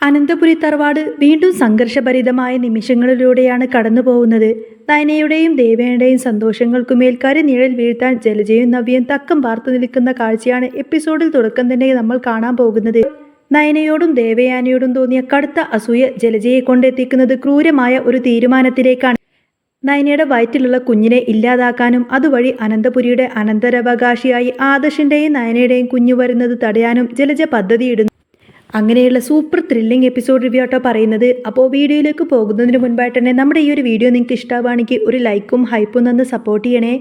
അനന്തപുരി തറവാട് വീണ്ടും സംഘർഷഭരിതമായ നിമിഷങ്ങളിലൂടെയാണ് കടന്നു പോകുന്നത്. നയനയുടെയും ദേവയാനിയുടെയും സന്തോഷങ്ങൾക്കുമേൽ കരിനിഴൽ വീഴ്ത്താൻ ജലജയും നവ്യയും തക്കം പാർത്തു നിൽക്കുന്ന കാഴ്ചയാണ് എപ്പിസോഡിൽ തുടക്കം തന്നെ നമ്മൾ കാണാൻ പോകുന്നത്. നയനയോടും ദേവയാനിയോടും തോന്നിയ കടുത്ത അസൂയ ജലജയെ കൊണ്ടെത്തിക്കുന്നത് ക്രൂരമായ ഒരു തീരുമാനത്തിലേക്കാണ്. നയനയുടെ വയറ്റിലുള്ള കുഞ്ഞിനെ ഇല്ലാതാക്കാനും അതുവഴി അനന്തപുരിയുടെ അനന്തരാവകാശിയായി ആദർശിന്റെയും നയനയുടെയും കുഞ്ഞു വരുന്നത് തടയാനും ജലജ പദ്ധതിയിടുന്നു. അങ്ങനെയുള്ള സൂപ്പർ ത്രില്ലിംഗ് എപ്പിസോഡ് റിവ്യൂ ആട്ടോ പറയുന്നത്. അപ്പോൾ വീഡിയോയിലേക്ക് പോകുന്നതിന് മുൻപായിട്ട് തന്നെ നമ്മുടെ ഈ ഒരു വീഡിയോ നിങ്ങൾക്ക് ഇഷ്ടമാണെങ്കിൽ ഒരു ലൈക്കും ഹൈപ്പും തന്ന് സപ്പോർട്ട് ചെയ്യണേ.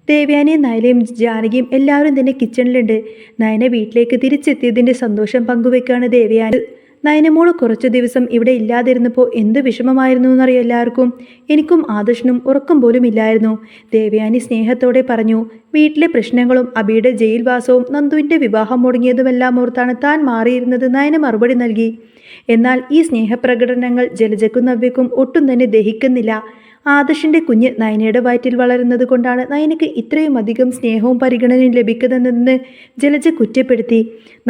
ദേവയാനിയും നയനയും ജാനകിയും എല്ലാവരും തന്നെ കിച്ചണിലുണ്ട്. നയന വീട്ടിലേക്ക് തിരിച്ചെത്തിയതിൻ്റെ സന്തോഷം പങ്കുവെക്കുകയാണ് ദേവയാനി. നയനമോള് കുറച്ച് ദിവസം ഇവിടെ ഇല്ലാതിരുന്നപ്പോൾ എന്ത് വിഷമമായിരുന്നു എന്നറിയാം എല്ലാവർക്കും. എനിക്കും ആദർശനും ഉറക്കം പോലും ഇല്ലായിരുന്നു. ദേവയാനി സ്നേഹത്തോടെ പറഞ്ഞു. വീട്ടിലെ പ്രശ്നങ്ങളും അബിയുടെ ജയിൽവാസവും നന്ദുവിൻ്റെ വിവാഹം മുടങ്ങിയതുമെല്ലാം ഓർത്താണ് താൻ മാറിയിരുന്നത് നയന മറുപടി നൽകി. എന്നാൽ ഈ സ്നേഹപ്രകടനങ്ങൾ ജലജയ്ക്കും നവ്യക്കും ഒട്ടും തന്നെ ദഹിക്കുന്നില്ല. ആദർശിൻ്റെ കുഞ്ഞ് നയനയുടെ വയറ്റിൽ വളരുന്നത് കൊണ്ടാണ് നയനയ്ക്ക് ഇത്രയും അധികം സ്നേഹവും പരിഗണനയും ലഭിക്കുന്നതെന്ന് ജലജ കുറ്റപ്പെടുത്തി.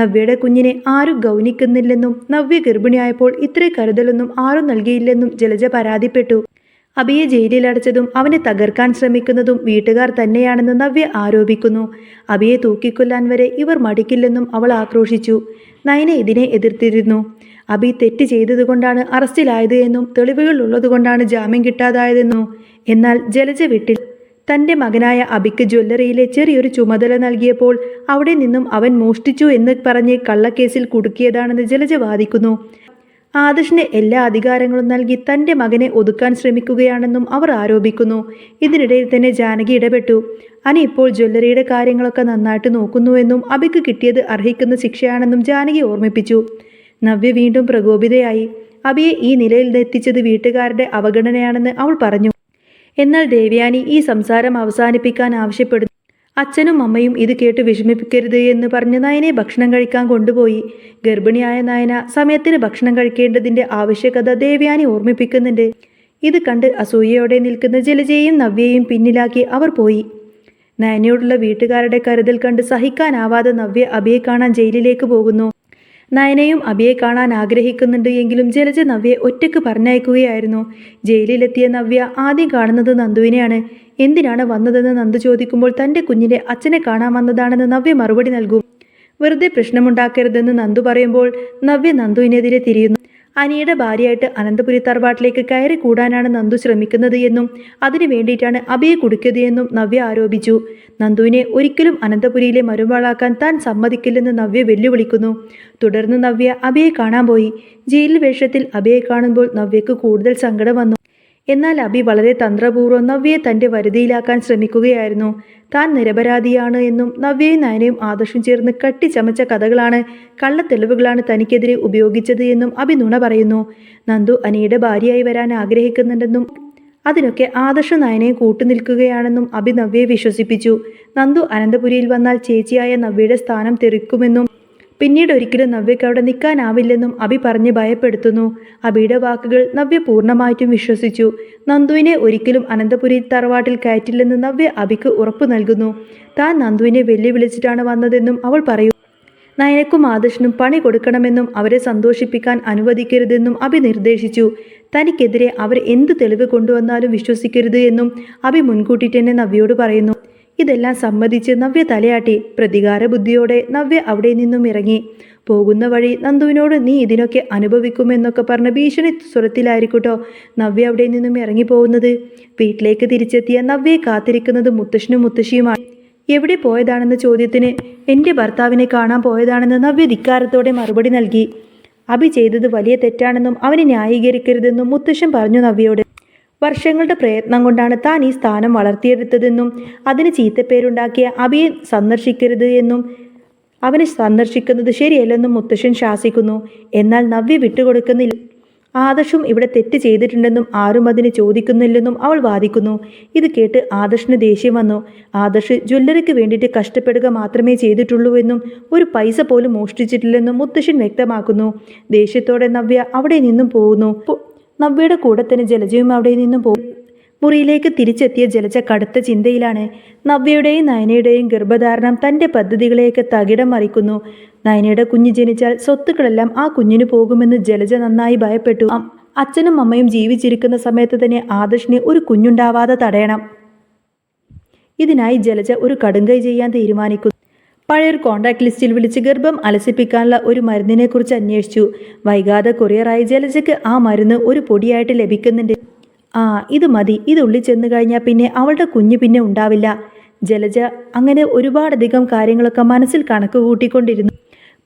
നവ്യയുടെ കുഞ്ഞിനെ ആരും ഗൗനിക്കുന്നില്ലെന്നും നവ്യ ഗർഭിണിയായപ്പോൾ ഇത്രയും കരുതലൊന്നും ആരും നൽകിയില്ലെന്നും ജലജ പരാതിപ്പെട്ടു. അബിയെ ജയിലിലടച്ചതും അവനെ തകർക്കാൻ ശ്രമിക്കുന്നതും വീട്ടുകാർ തന്നെയാണെന്ന് നവ്യ ആരോപിക്കുന്നു. അബിയെ തൂക്കിക്കൊല്ലാൻ വരെ ഇവർ മടിക്കില്ലെന്നും അവൾ ആക്രോശിച്ചു. നയന ഇതിനെ എതിർത്തിരുന്നു. അബി തെറ്റ് ചെയ്തതുകൊണ്ടാണ് അറസ്റ്റിലായത് എന്നും തെളിവുകൾ ഉള്ളതുകൊണ്ടാണ് ജാമ്യം കിട്ടാതായതെന്നും. എന്നാൽ ജലജ വിട്ടില്ല. തൻ്റെ മകനായ അബിക്ക് ജ്വല്ലറിയിലെ ചെറിയൊരു ചുമതല നൽകിയപ്പോൾ അവിടെ നിന്നും അവൻ മോഷ്ടിച്ചു എന്ന് പറഞ്ഞ് കള്ളക്കേസിൽ കുടുക്കിയതാണെന്ന് ജലജ വാദിക്കുന്നു. ആദർശിന് എല്ലാ അധികാരങ്ങളും നൽകി തൻ്റെ മകനെ ഒതുക്കാൻ ശ്രമിക്കുകയാണെന്നും അവർ ആരോപിക്കുന്നു. ഇതിനിടയിൽ തന്നെ ജാനകി ഇടപെട്ടു. അനി ഇപ്പോൾ ജ്വല്ലറിയുടെ കാര്യങ്ങളൊക്കെ നന്നായിട്ട് നോക്കുന്നുവെന്നും അബിക്ക് കിട്ടിയത് അർഹിക്കുന്ന ശിക്ഷയാണെന്നും ജാനകി ഓർമ്മിപ്പിച്ചു. നവ്യ വീണ്ടും പ്രകോപിതയായി. അബിയെ ഈ നിലയിൽ എത്തിച്ചത് വീട്ടുകാരുടെ അവഗണനയാണെന്ന് അവൾ പറഞ്ഞു. എന്നാൽ ദേവയാനി ഈ സംസാരം അവസാനിപ്പിക്കാൻ ആവശ്യപ്പെടുന്നു. അച്ഛനും അമ്മയും ഇത് കേട്ട് വിഷമിപ്പിക്കരുത് എന്ന് പറഞ്ഞ് നയനെ ഭക്ഷണം കഴിക്കാൻ കൊണ്ടുപോയി. ഗർഭിണിയായ നയന സമയത്തിന് ഭക്ഷണം കഴിക്കേണ്ടതിൻ്റെ ആവശ്യകത ദേവയാനി ഓർമ്മിപ്പിക്കുന്നുണ്ട്. ഇത് കണ്ട് അസൂയയോടെ നിൽക്കുന്ന ജലജയെയും നവ്യയെയും പിന്നിലാക്കി അവർ പോയി. നയനയോടുള്ള വീട്ടുകാരുടെ കരുതൽ കണ്ട് സഹിക്കാനാവാതെ നവ്യ അബിയെ കാണാൻ ജയിലിലേക്ക് പോകുന്നു. നയനയും അബിയെ കാണാൻ ആഗ്രഹിക്കുന്നുണ്ട് എങ്കിലും ജലജ നവ്യയെ ഒറ്റയ്ക്ക് പറഞ്ഞയക്കുകയായിരുന്നു. ജയിലിലെത്തിയ നവ്യ ആദ്യം കാണുന്നത് നന്ദുവിനെയാണ്. എന്തിനാണ് വന്നതെന്ന് നന്ദു ചോദിക്കുമ്പോൾ തൻ്റെ കുഞ്ഞിൻ്റെ അച്ഛനെ കാണാൻ വന്നതാണെന്ന് നവ്യ മറുപടി നൽകും. വെറുതെ പ്രശ്നമുണ്ടാക്കരുതെന്ന് നന്ദു പറയുമ്പോൾ നവ്യ നന്ദുവിനെതിരെ തിരിയുന്നു. അനിയുടെ ഭാര്യയായിട്ട് അനന്തപുരി തറവാട്ടിലേക്ക് കയറി കൂടാനാണ് നന്ദു ശ്രമിക്കുന്നത് എന്നും അതിനു വേണ്ടിയിട്ടാണ് അബിയെ കുടുക്കിയത് എന്നും നവ്യ ആരോപിച്ചു. നന്ദുവിനെ ഒരിക്കലും അനന്തപുരിയിലെ മരുമകളാക്കാൻ താൻ സമ്മതിക്കില്ലെന്ന് നവ്യ വെല്ലുവിളിക്കുന്നു. തുടർന്ന് നവ്യ അബിയെ കാണാൻ പോയി. ജയിൽ വേഷത്തിൽ അബിയെ കാണുമ്പോൾ നവ്യക്ക് കൂടുതൽ സങ്കടം വന്നു. എന്നാൽ അബി വളരെ തന്ത്രപൂർവ്വം നവ്യയെ തൻ്റെ വരുതിയിലാക്കാൻ ശ്രമിക്കുകയായിരുന്നു. താൻ നിരപരാധിയാണ് എന്നും നവ്യയും നയനയും ആദർശം ചേർന്ന് കട്ടിച്ചമച്ച കഥകളാണ്, കള്ളത്തെളിവുകളാണ് തനിക്കെതിരെ ഉപയോഗിച്ചത് എന്നും അബി നുണ പറയുന്നു. നന്ദു അനിയുടെ ഭാര്യയായി വരാൻ ആഗ്രഹിക്കുന്നുണ്ടെന്നും അതിനൊക്കെ ആദർശം നയനയെ കൂട്ടുനിൽക്കുകയാണെന്നും അബി നവ്യയെ വിശ്വസിപ്പിച്ചു. നന്ദു അനന്തപുരിയിൽ വന്നാൽ ചേച്ചിയായ നവ്യയുടെ സ്ഥാനം തെറിക്കുമെന്നും പിന്നീട് ഒരിക്കലും നവ്യയ്ക്ക് അവിടെ നിൽക്കാനാവില്ലെന്നും അബി പറഞ്ഞ് ഭയപ്പെടുത്തുന്നു. അബിയുടെ വാക്കുകൾ നവ്യ പൂർണ്ണമായിട്ടും വിശ്വസിച്ചു. നന്ദുവിനെ ഒരിക്കലും അനന്തപുരി തറവാട്ടിൽ കയറ്റില്ലെന്ന് നവ്യ അബിക്ക് ഉറപ്പു നൽകുന്നു. താൻ നന്ദുവിനെ വെല്ലുവിളിച്ചിട്ടാണ് വന്നതെന്നും അവൾ പറയും. നയനക്കും ആദർശനും പണി കൊടുക്കണമെന്നും അവരെ സന്തോഷിപ്പിക്കാൻ അനുവദിക്കരുതെന്നും അബി നിർദ്ദേശിച്ചു. തനിക്കെതിരെ അവർ എന്ത് തെളിവ് കൊണ്ടുവന്നാലും വിശ്വസിക്കരുത് എന്നും അബി മുൻകൂട്ടി തന്നെ നവ്യയോട് പറയുന്നു. ഇതെല്ലാം സമ്മതിച്ച് നവ്യ തലയാട്ടി. പ്രതികാര ബുദ്ധിയോടെ നവ്യ അവിടെ നിന്നും ഇറങ്ങി. പോകുന്ന വഴി നന്ദുവിനോട് നീ ഇതിനൊക്കെ അനുഭവിക്കുമെന്നൊക്കെ പറഞ്ഞ ഭീഷണി സ്വരത്തിലായിരിക്കട്ടോ നവ്യ അവിടെ നിന്നും ഇറങ്ങിപ്പോകുന്നത്. വീട്ടിലേക്ക് തിരിച്ചെത്തിയ നവ്യയെ കാത്തിരിക്കുന്നത് മുത്തശ്ശനും മുത്തശ്ശിയുമാണ്. എവിടെ പോയതാണെന്ന ചോദ്യത്തിന് എൻ്റെ ഭർത്താവിനെ കാണാൻ പോയതാണെന്ന് നവ്യ ധിക്കാരത്തോടെ മറുപടി നൽകി. അബി ചെയ്തത് വലിയ തെറ്റാണെന്നും അവനെ ന്യായീകരിക്കരുതെന്നും മുത്തശ്ശൻ പറഞ്ഞു നവ്യയോട്. വർഷങ്ങളുടെ പ്രയത്നം കൊണ്ടാണ് താൻ ഈ സ്ഥാനം വളർത്തിയെടുത്തതെന്നും അതിന് ചീത്തപ്പേരുണ്ടാക്കിയ അബിയെ സന്ദർശിക്കരുത് എന്നും അവനെ സന്ദർശിക്കുന്നത് ശരിയല്ലെന്നും മുത്തശ്ശൻ ശാസിക്കുന്നു. എന്നാൽ നവ്യ വിട്ടുകൊടുക്കുന്നില്ല. ആദർശും ഇവിടെ തെറ്റ് ചെയ്തിട്ടുണ്ടെന്നും ആരും അതിന് ചോദിക്കുന്നില്ലെന്നും അവൾ വാദിക്കുന്നു. ഇത് കേട്ട് ആദർശിന് ദേഷ്യം വന്നു. ആദർശ് ജ്വല്ലറിക്ക് വേണ്ടിയിട്ട് കഷ്ടപ്പെടുക മാത്രമേ ചെയ്തിട്ടുള്ളൂവെന്നും ഒരു പൈസ പോലും മോഷ്ടിച്ചിട്ടില്ലെന്നും മുത്തശ്ശൻ വ്യക്തമാക്കുന്നു. ദേഷ്യത്തോടെ നവ്യ അവിടെ നിന്നും പോകുന്നു. നവ്യയുടെ കൂടെ തന്നെ ജലജയും അവിടെ നിന്നും പോകും. മുറിയിലേക്ക് തിരിച്ചെത്തിയ ജലജ കടുത്ത ചിന്തയിലാണ്. നവ്യയുടെയും നയനയുടെയും ഗർഭധാരണം തൻ്റെ പദ്ധതികളെയൊക്കെ തകിടം മറിക്കുന്നു. നയനയുടെ കുഞ്ഞ് ജനിച്ചാൽ സ്വത്തുക്കളെല്ലാം ആ കുഞ്ഞിന് പോകുമെന്ന് ജലജ നന്നായി ഭയപ്പെട്ടു. അച്ഛനും അമ്മയും ജീവിച്ചിരിക്കുന്ന സമയത്ത് തന്നെ ആദർശിന് ഒരു കുഞ്ഞുണ്ടാവാതെ തടയണം. ഇതിനായി ജലജ ഒരു കടുങ്കൈ ചെയ്യാൻ തീരുമാനിക്കുന്നു. പഴയൊരു കോൺടാക്ട് ലിസ്റ്റിൽ വിളിച്ച് ഗർഭം അലസിപ്പിക്കാനുള്ള ഒരു മരുന്നിനെക്കുറിച്ച് അന്വേഷിച്ചു. വൈകാതെ കൊറിയറായി ജലജയ്ക്ക് ആ മരുന്ന് ഒരു പൊടിയായിട്ട് ലഭിക്കുന്നുണ്ട്. ഇത് മതി, ഇത് ഉള്ളിൽ ചെന്ന് കഴിഞ്ഞാൽ പിന്നെ അവളുടെ കുഞ്ഞ് പിന്നെ ഉണ്ടാവില്ല. ജലജ അങ്ങനെ ഒരുപാടധികം കാര്യങ്ങളൊക്കെ മനസ്സിൽ കണക്ക് കൂട്ടിക്കൊണ്ടിരുന്നു.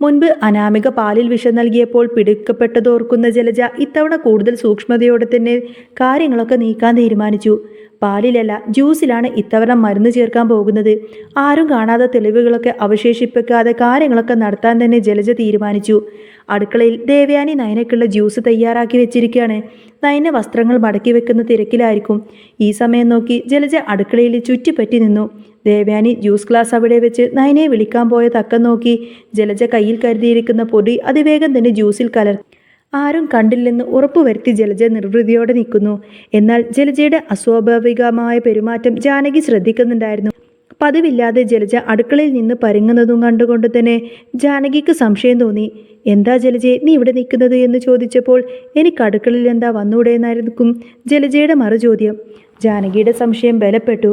മുൻപ് അനാമിക പാലിൽ വിഷം നൽകിയപ്പോൾ പിടിക്കപ്പെട്ടതോർക്കുന്ന ജലജ ഇത്തവണ കൂടുതൽ സൂക്ഷ്മതയോടെ തന്നെ കാര്യങ്ങളൊക്കെ നീക്കാൻ തീരുമാനിച്ചു. പാലിലല്ല, ജ്യൂസിലാണ് ഇത്തവണ മരുന്ന് ചേർക്കാൻ പോകുന്നത്. ആരും കാണാതെ തെളിവുകളൊക്കെ അവശേഷിപ്പിക്കാതെ കാര്യങ്ങളൊക്കെ നടത്താൻ തന്നെ ജലജ തീരുമാനിച്ചു. അടുക്കളയിൽ ദേവയാനി നയനയ്ക്കുള്ള ജ്യൂസ് തയ്യാറാക്കി വെച്ചിരിക്കുകയാണ്. നയന വസ്ത്രങ്ങൾ മടക്കി വെക്കുന്ന തിരക്കിലായിരിക്കും. ഈ സമയം നോക്കി ജലജ അടുക്കളയിൽ ചുറ്റിപ്പറ്റി നിന്നു. ദേവയാനി ജ്യൂസ് ഗ്ലാസ് അവിടെ വെച്ച് നയനയെ വിളിക്കാൻ പോയ തക്കം നോക്കി ജലജ കയ്യിൽ കരുതിയിരിക്കുന്ന പൊടി അതിവേഗം തന്നെ ജ്യൂസിൽ കലർത്തി. ആരും കണ്ടില്ലെന്ന് ഉറപ്പുവരുത്തി ജലജ നിർവൃതിയോടെ നിൽക്കുന്നു. എന്നാൽ ജലജയുടെ അസ്വാഭാവികമായ പെരുമാറ്റം ജാനകി ശ്രദ്ധിക്കുന്നുണ്ടായിരുന്നു. പതിവില്ലാതെ ജലജ അടുക്കളയിൽ നിന്ന് പരുങ്ങുന്നതും കണ്ടുകൊണ്ട് തന്നെ ജാനകിക്ക് സംശയം തോന്നി. എന്താ ജലജയെ, നീ ഇവിടെ നിൽക്കുന്നത് എന്ന് ചോദിച്ചപ്പോൾ എനിക്ക് അടുക്കളയിൽ എന്താ വന്നൂടെ എന്നായിരിക്കും ജലജയുടെ മറുചോദ്യം. ജാനകിയുടെ സംശയം ബലപ്പെട്ടു.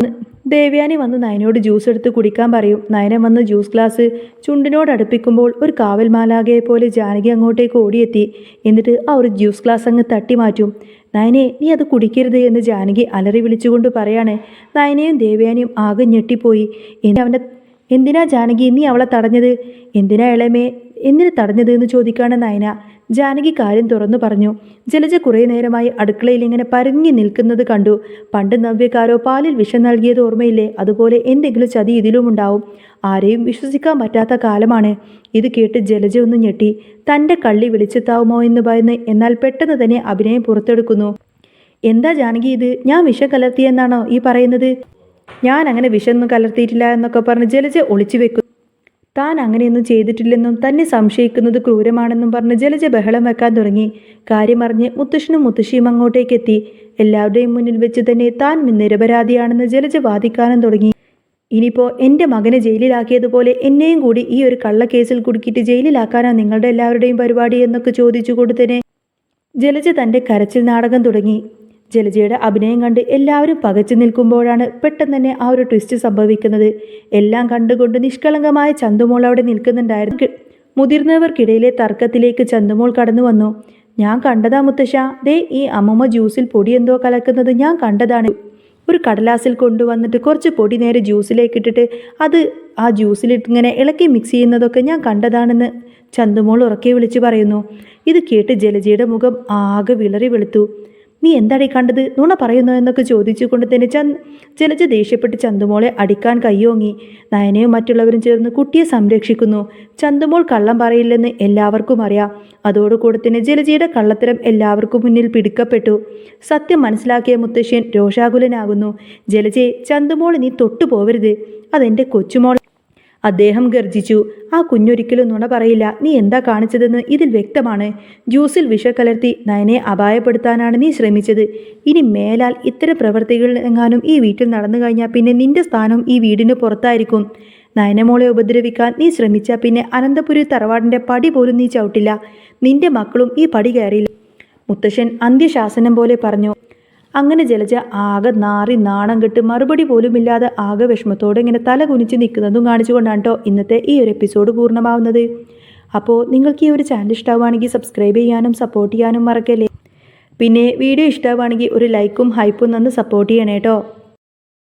ദേവയാനി വന്ന് നയനോട് ജ്യൂസ് എടുത്ത് കുടിക്കാൻ പറയും. നയന വന്ന് ജ്യൂസ് ഗ്ലാസ് ചുണ്ടിനോട് അടുപ്പിക്കുമ്പോൾ ഒരു കാവൽ മാലാകയെ പോലെ ജാനകി അങ്ങോട്ടേക്ക് ഓടിയെത്തി. എന്നിട്ട് ആ ഒരു ജ്യൂസ് ഗ്ലാസ് അങ്ങ് തട്ടി മാറ്റും. നയനെ, നീ അത് കുടിക്കരുത് എന്ന് ജാനകി അലറി വിളിച്ചുകൊണ്ട് പറയാണ്. നയനയും ദേവയാനിയും ആകെ ഞെട്ടിപ്പോയി. എന്തിനാ ജാനകി നീ അവളെ തടഞ്ഞത്? എന്തിനു തടഞ്ഞത് എന്ന് ചോദിക്കാണ് നയന. ജാനകി കാര്യം തുറന്നു പറഞ്ഞു. ജലജ കുറേ നേരമായി അടുക്കളയിൽ ഇങ്ങനെ പരങ്ങി നിൽക്കുന്നത് കണ്ടു. പണ്ട് നവ്യക്കാരോ പാലിൽ വിഷം നൽകിയത് ഓർമ്മയില്ലേ? അതുപോലെ എന്തെങ്കിലും ചതി ഇതിലുമുണ്ടാവും. ആരെയും വിശ്വസിക്കാൻ പറ്റാത്ത കാലമാണ്. ഇത് കേട്ട് ജലജ ഒന്ന് ഞെട്ടി. തൻ്റെ കള്ളി വിളിച്ചെത്താവുമോ എന്ന് ഭയന്ന് എന്നാൽ പെട്ടെന്ന് തന്നെ അഭിനയം പുറത്തെടുക്കുന്നു. എന്താ ജാനകി ഇത്? ഞാൻ വിഷം കലർത്തിയെന്നാണോ ഈ പറയുന്നത്? ഞാൻ അങ്ങനെ വിഷമൊന്നും കലർത്തിയിട്ടില്ല എന്നൊക്കെ പറഞ്ഞ് ജലജ ഒളിച്ചു വെക്കുന്നു. താൻ അങ്ങനെയൊന്നും ചെയ്തിട്ടില്ലെന്നും തന്നെ സംശയിക്കുന്നത് ക്രൂരമാണെന്നും പറഞ്ഞ് ജലജ ബഹളം വെക്കാൻ തുടങ്ങി. കാര്യമറിഞ്ഞ് മുത്തശ്ശനും മുത്തശ്ശിയും അങ്ങോട്ടേക്കെത്തി. എല്ലാവരുടെയും മുന്നിൽ വെച്ച് തന്നെ താൻ നിരപരാധിയാണെന്ന് ജലജ വാദിക്കാനും തുടങ്ങി. ഇനിയിപ്പോൾ എൻ്റെ മകനെ ജയിലിലാക്കിയതുപോലെ എന്നെയും കൂടി ഈ ഒരു കള്ളക്കേസിൽ കുടുക്കിയിട്ട് ജയിലിലാക്കാനാണ് നിങ്ങളുടെ എല്ലാവരുടെയും പരിപാടി എന്നൊക്കെ ചോദിച്ചുകൊണ്ട് തന്നെ ജലജ തൻ്റെ കരച്ചിൽ നാടകം തുടങ്ങി. ജലജയുടെ അഭിനയം കണ്ട് എല്ലാവരും പകച്ചു നിൽക്കുമ്പോഴാണ് പെട്ടെന്ന് തന്നെ ആ ഒരു ട്വിസ്റ്റ് സംഭവിക്കുന്നത്. എല്ലാം കണ്ടുകൊണ്ട് നിഷ്കളങ്കമായ ചന്തുമോൾ അവിടെ നിൽക്കുന്നുണ്ടായിരുന്നു. മുതിർന്നവർക്കിടയിലെ തർക്കത്തിലേക്ക് ചന്തുമോൾ കടന്നു വന്നു. ഞാൻ കണ്ടതാ മുത്തശ്ശ, ദേ ഈ അമ്മമ്മ ജ്യൂസിൽ പൊടി എന്തോ കലക്കുന്നത് ഞാൻ കണ്ടതാണ്. ഒരു കടലാസിൽ കൊണ്ടുവന്നിട്ട് കുറച്ച് പൊടി നേരെ ജ്യൂസിലേക്ക് ഇട്ടിട്ട് അത് ആ ജ്യൂസിലിട്ട് ഇങ്ങനെ ഇളക്കി മിക്സ് ചെയ്യുന്നതൊക്കെ ഞാൻ കണ്ടതാണെന്ന് ചന്തുമോൾ ഉറക്കെ വിളിച്ചു പറയുന്നു. ഇത് കേട്ട് ജലജയുടെ മുഖം ആകെ വിളറി വെളുത്തു. നീ എന്താടി കണ്ടത്? നുണ പറയുന്നു എന്നൊക്കെ ചോദിച്ചുകൊണ്ട് തന്നെ ജലജ ദേഷ്യപ്പെട്ട് ചന്തുമോളെ അടിക്കാൻ കയ്യോങ്ങി. നയനയും മറ്റുള്ളവരും ചേർന്ന് കുട്ടിയെ സംരക്ഷിക്കുന്നു. ചന്തുമോൾ കള്ളം പറയില്ലെന്ന് എല്ലാവർക്കും അറിയാം. അതോടുകൂടെ തന്നെ ജലജയുടെ കള്ളത്തരം എല്ലാവർക്കും മുന്നിൽ പിടിക്കപ്പെട്ടു. സത്യം മനസ്സിലാക്കിയ മുത്തശ്ശൻ രോഷാകുലനാകുന്നു. ജലജയെ, ചന്തുമോൾ നീ തൊട്ടു പോവരുത്, അതെൻ്റെ കൊച്ചുമോൾ. അദ്ദേഹം ഗർജിച്ചു. ആ കുഞ്ഞൊരിക്കലും നുണ പറയില്ല. നീ എന്താ കാണിച്ചതെന്ന് ഇതിൽ വ്യക്തമാണ്. ജ്യൂസിൽ വിഷം കലർത്തി നയനെ അപായപ്പെടുത്താനാണ് നീ ശ്രമിച്ചത്. ഇനി മേലാൽ ഇത്തരം പ്രവൃത്തികൾ എങ്ങാനും ഈ വീട്ടിൽ നടന്നു കഴിഞ്ഞാൽ പിന്നെ നിന്റെ സ്ഥാനം ഈ വീടിന് പുറത്തായിരിക്കും. നയനമോളെ ഉപദ്രവിക്കാൻ നീ ശ്രമിച്ചാൽ പിന്നെ അനന്തപുരി തറവാടിൻ്റെ പടി പോലും നീ ചവിട്ടില്ല. നിന്റെ മക്കളും ഈ പടി കയറിയില്ല. മുത്തശ്ശൻ അന്ത്യശാസനം പോലെ പറഞ്ഞു. അങ്ങനെ ജലജ ആകെ നാറി നാണം കെട്ട് മറുപടി പോലുമില്ലാതെ ആകെ വിഷമത്തോടെ ഇങ്ങനെ തല കുനിച്ച് നിൽക്കുന്നതും കാണിച്ചുകൊണ്ടാണ് കേട്ടോ ഇന്നത്തെ ഈ ഒരു എപ്പിസോഡ് പൂർണ്ണമാവുന്നത്. അപ്പോൾ നിങ്ങൾക്ക് ഈ ഒരു ചാനൽ ഇഷ്ടമാവുകയാണെങ്കിൽ സബ്സ്ക്രൈബ് ചെയ്യാനും സപ്പോർട്ട് ചെയ്യാനും മറക്കല്ലേ. പിന്നെ വീഡിയോ ഇഷ്ടമാവുകയാണെങ്കിൽ ഒരു ലൈക്കും ഹൈപ്പും തന്ന് സപ്പോർട്ട് ചെയ്യണേ കേട്ടോ.